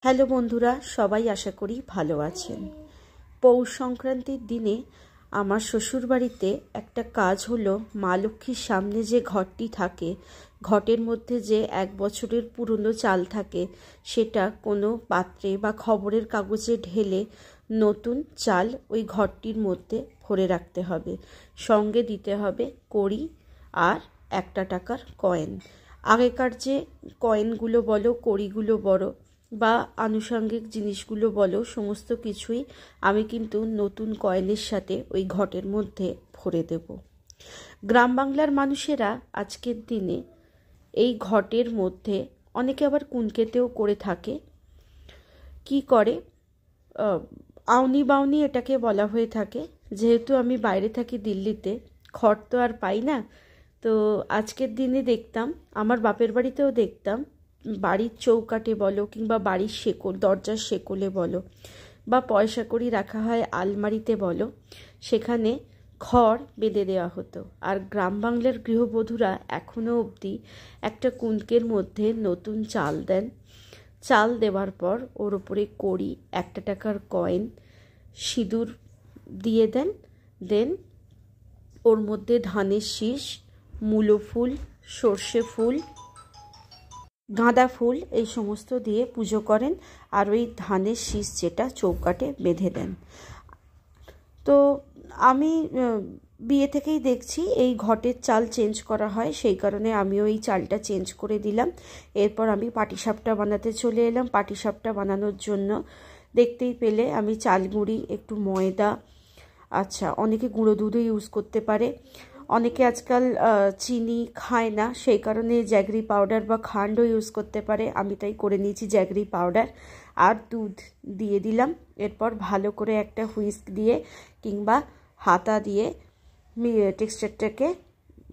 Hello বন্ধুরা, সবাই আশা করি ভালো আছেন। পৌষ সংক্রান্তির দিনে আমার শ্বশুরবাড়িতে একটা কাজ হলো, মা লক্ষ্মীর সামনে যে ঘটটি থাকে, ঘটের মধ্যে যে 1 বছরের পুরনো চাল থাকে, সেটা কোনো পাত্রে বা খবরের কাগজে ঢেলে নতুন চাল ওই ঘরটির মধ্যে ভরে রাখতে হবে। সঙ্গে দিতে হবে কড়ি আর 1 টাকার কয়েন। আগেকার যে কয়েনগুলো বলো, কড়িগুলো বলো বা আনুষঙ্গিক জিনিসগুলো বলো, সমস্ত কিছুই আমি কিন্তু নতুন কয়েনের সাথে ওই ঘটের মধ্যে ভরে দেব। গ্রাম বাংলার মানুষেরা আজকের দিনে এই ঘটের মধ্যে অনেকে আবার কুনকেতেও করে থাকে। কি করে, আউনি বাউনি এটাকে বলা হয়ে থাকে। যেহেতু আমি বাইরে থাকি দিল্লিতে, ঘট তো আর পাই না, তো আজকের দিনে দেখতাম, আমার বাপের বাড়িতেও দেখতাম, বাড়ির চৌকাঠে বলো কিংবা বাড়ির শেকল, দরজার শেকলে বলো বা পয়সা কড়ি রাখা হয় আলমারিতে বলো, সেখানে খড় বেঁধে দেওয়া হতো। আর গ্রাম বাংলার গৃহবধূরা এখনও অবধি একটা কুনকের মধ্যে নতুন চাল দেন। চাল দেওয়ার পর ওর ওপরে কড়ি, 1 টাকার কয়েন, সিঁদুর দিয়ে দেন। দেন ওর মধ্যে ধানের শীষ, মূলো ফুল, সর্ষে ফুল, গাঁদা ফুল, এই সমস্ত দিয়ে পুজো করেন। আর ওই ধানের শীষ যেটা চৌকাঠে বেঁধে দেন। তো আমি বিয়ে থেকেই দেখছি এই ঘটের চাল চেঞ্জ করা হয়, সেই কারণে আমিও এই চালটা চেঞ্জ করে দিলাম। এরপর আমি পাটিসাপটা বানাতে চলে এলাম। পাটিসাপটা বানানোর জন্য দেখতেই পেলে আমি চাল গুঁড়ি, একটু ময়দা, আচ্ছা অনেকে গুঁড়ো দুধও ইউজ করতে পারে, অনেকে আজকাল চিনি খায় না, সেই কারণে জ্যাগরি পাউডার বা খান্ডও ইউজ করতে পারে। আমি তাই করে নিয়েছি জ্যাগরি পাউডার, আর দুধ দিয়ে দিলাম। এরপর ভালো করে একটা হুইস্ক দিয়ে কিংবা হাতা দিয়ে টেক্সচারটাকে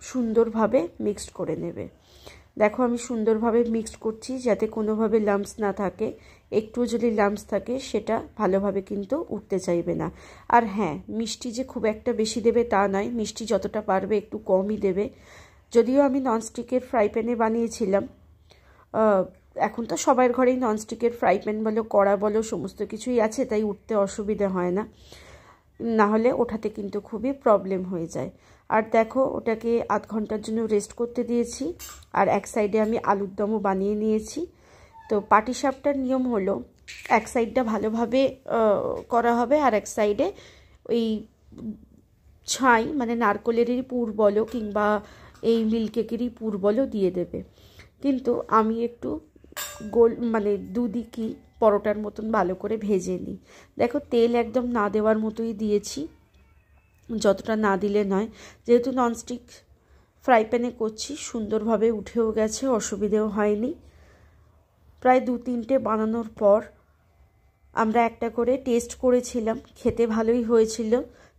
সুন্দরভাবে মিক্সড করে নেবে। দেখো আমি সুন্দরভাবে মিক্সড করছি যাতে কোনোভাবে লাম্পস না থাকে। একটু যদি লাম্পস থাকে সেটা ভালোভাবে কিন্তু উঠতে চাইবে না। আর হ্যাঁ, মিষ্টি যে খুব একটা বেশি দেবে তা নয়, মিষ্টি যতটা পারবে একটু কমই দেবে। যদিও আমি ননস্টিকের ফ্রাই প্যানে বানিয়েছিলাম, এখন তো সবার ঘরেই ননস্টিকের ফ্রাই প্যান বলো, কড়া বলো, সমস্ত কিছুই আছে, তাই উঠতে অসুবিধা হয় না, না হলে ওঠাতে কিন্তু খুবই প্রবলেম হয়ে যায়। আর দেখো ওটাকে 1/2 ঘন্টার জন্য রেস্ট করতে দিয়েছি। আর এক সাইডে আমি আলুর দমও বানিয়ে নিয়েছি। তো পাটিসাপটার নিয়ম হলো, এক সাইডটা ভালোভাবে করা হবে আর এক সাইডে ওই ছাই, মানে নারকলেরই পুর বলো কিংবা এই মিল্কেকেরই পুর বলো দিয়ে দেবে। কিন্তু আমি একটু গোল, মানে দুদিকই পরোটার মতন ভালো করে ভেজে নিই। দেখো তেল একদম না দেওয়ার মতোই দিয়েছি, যতটা না দিলে নয়। যেহেতু ননস্টিক ফ্রাই প্যানে করছি, সুন্দরভাবে উঠেও গেছে, অসুবিধেও হয়নি। প্রায় 2-3টে বানানোর পর আমরা একটা করে টেস্ট করেছিলাম, খেতে ভালোই হয়েছিল।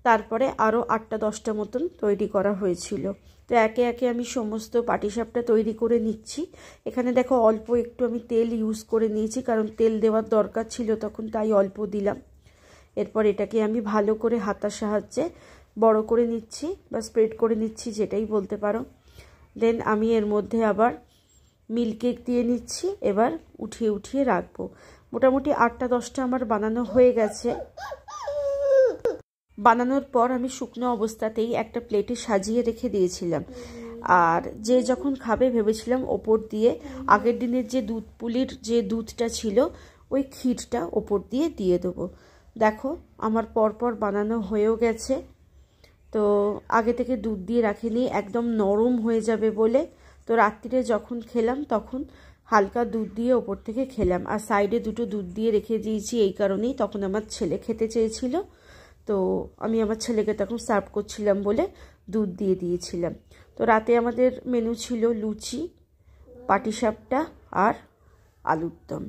তারপরে আরও 8টা-10টা মতন তৈরি করা হয়েছিল। তো একে একে আমি সমস্ত পাটিসাপটা তৈরি করে নিচ্ছি। এখানে দেখো অল্প একটু আমি তেল ইউজ করে নিয়েছি, কারণ তেল দেওয়ার দরকার ছিল তখন, তাই অল্প দিলাম। এরপর এটাকে আমি ভালো করে হাতার সাহায্যে বড় করে নিচ্ছি বা স্প্রেড করে নিচ্ছি, যেটাই বলতে পারো। দেন আমি এর মধ্যে আবার মিল্কেক দিয়ে নিচ্ছি। এবার উঠিয়ে উঠিয়ে রাখবো। মোটামুটি 8টা-10টা আমার বানানো হয়ে গেছে। বানানোর পর আমি শুকনো অবস্থাতেই একটা প্লেটে সাজিয়ে রেখে দিয়েছিলাম। আর যে যখন খাবে ভেবেছিলাম ওপর দিয়ে আগের দিনের যে দুধ পুলির যে দুধটা ছিল, ওই ক্ষীরটা ওপর দিয়ে দিয়ে দেবো। দেখো আমার পরপর বানানো হয়েও গেছে। তো আগে থেকে দুধ দিয়ে রাখিনি, একদম নরম হয়ে যাবে বলে। তো রাত্রিরে যখন খেলাম তখন হালকা দুধ দিয়ে ওপর থেকে খেলাম। আর সাইডে 2টো দুধ দিয়ে রেখে দিয়েছি এই কারণেই, তখন আমার ছেলে খেতে চেয়েছিল, তো আমি আমার ছেলেকে তখন সার্ভ করছিলাম বলে দুধ দিয়ে দিয়েছিলাম। তো রাতে আমাদের মেনু ছিল লুচি, পাটিসাপটা আর আলুর দম।